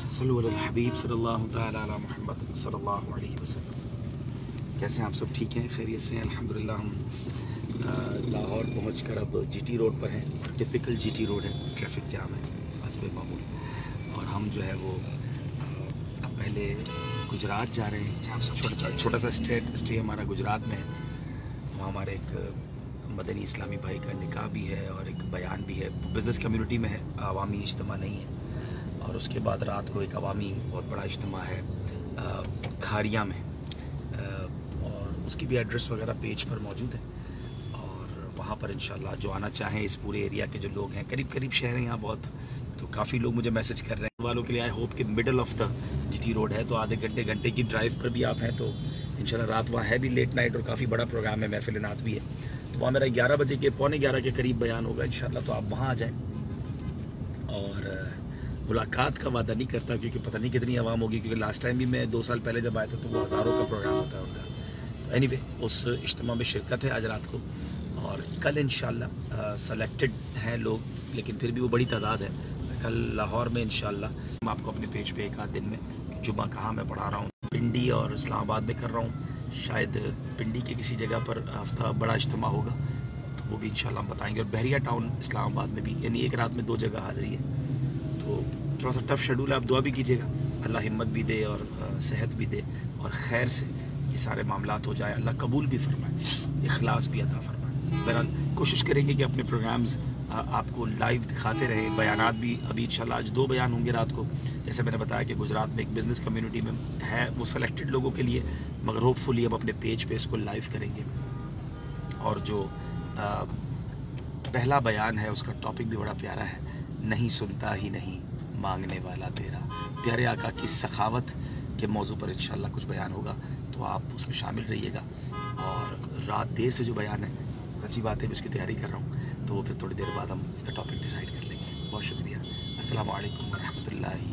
सल्लल्लाहु अलैहि हबीब सल्लल्लाहु तआला अला मुहम्मद सल्लल्लाहु अलैहि वसल्लम। कैसे हैं आप सब? ठीक हैं, खैरियत से हैं? अल्हम्दुलिल्लाह। हम लाहौर पहुँच कर अब जीटी रोड पर हैं। टिपिकल जीटी रोड है, ट्रैफिक जाम है हस्बे मामूल। और हम जो है वो अब पहले गुजरात जा रहे हैं, जहाँ छोटा सा स्टे हमारा गुजरात में है। वहाँ हमारे एक मदनी इस्लामी भाई का निकाह भी है और एक बयान भी है। वो बिज़नेस कम्युनिटी में है, अवामी इज्तिमा नहीं है। और उसके बाद रात को एक अवामी बहुत बड़ा इज्तिमा है खारिया में, और उसकी भी एड्रेस वगैरह पेज पर मौजूद है। और वहाँ पर इंशाल्लाह जो आना चाहें, इस पूरे एरिया के जो लोग हैं, करीब शहर हैं यहाँ बहुत, तो काफ़ी लोग मुझे मैसेज कर रहे हैं वालों के लिए। आई होप कि middle of the GT road है, तो आधे घंटे की ड्राइव पर भी आप हैं तो इंशाल्लाह। रात वहाँ है भी लेट नाइट और काफ़ी बड़ा प्रोग्राम है, महफिल नात भी है। तो वहाँ मेरा 11 बजे के पौने 11 के करीब बयान होगा इंशाल्लाह। तो आप वहाँ आ जाएँ। और मुलाकात का वादा नहीं करता क्योंकि पता नहीं कितनी आवाम होगी, क्योंकि लास्ट टाइम भी मैं 2 साल पहले जब आया था तो वो हज़ारों का प्रोग्राम होता है उनका। तो एनीवे उस इज्तिमा में शिरकत है आज रात को। और कल इंशाल्लाह सेलेक्टेड हैं लोग, लेकिन फिर भी वो बड़ी तादाद है। कल लाहौर में इंशाल्लाह मैं आपको अपने पेज पे एक आध दिन में जुमा कहाँ मैं पढ़ा रहा हूँ, पिंडी और इस्लामाबाद में कर रहा हूँ। शायद पिंडी के किसी जगह पर हफ्ता बड़ा इज्तिमा होगा, तो वो भी इंशाल्लाह हम बताएँगे। और बहरिया टाउन इस्लामाबाद में भी, यानी एक रात में 2 जगह हाज़िरी है। तो थोड़ा सा टफ शेड्यूल है, आप दुआ भी कीजिएगा अल्लाह हिम्मत भी दे और सेहत भी दे और खैर से ये सारे मामलात हो जाए, अल्लाह कबूल भी फरमाए, इखलास भी अता फरमाए। बहरहाल कोशिश करेंगे कि अपने प्रोग्राम्स आपको लाइव दिखाते रहें। बयानात भी अभी इंशाल्लाह आज 2 बयान होंगे रात को। जैसे मैंने बताया कि गुजरात में एक बिज़नेस कम्युनिटी में है, वो सेलेक्टेड लोगों के लिए, मगर होपफुली हम अपने पेज पे इसको लाइव करेंगे। और जो पहला बयान है उसका टॉपिक भी बड़ा प्यारा है, नहीं सुनता ही नहीं मांगने वाला तेरा। प्यारे आका की सखावत के मौजू पर इंशाल्लाह कुछ बयान होगा, तो आप उसमें शामिल रहिएगा। और रात देर से जो बयान है, अच्छी बात है, मैं उसकी तैयारी कर रहा हूँ, तो वो फिर थोड़ी देर बाद हम इसका टॉपिक डिसाइड कर लेंगे। बहुत शुक्रिया। अस्सलामु अलैकुम व रहमतुल्लाहि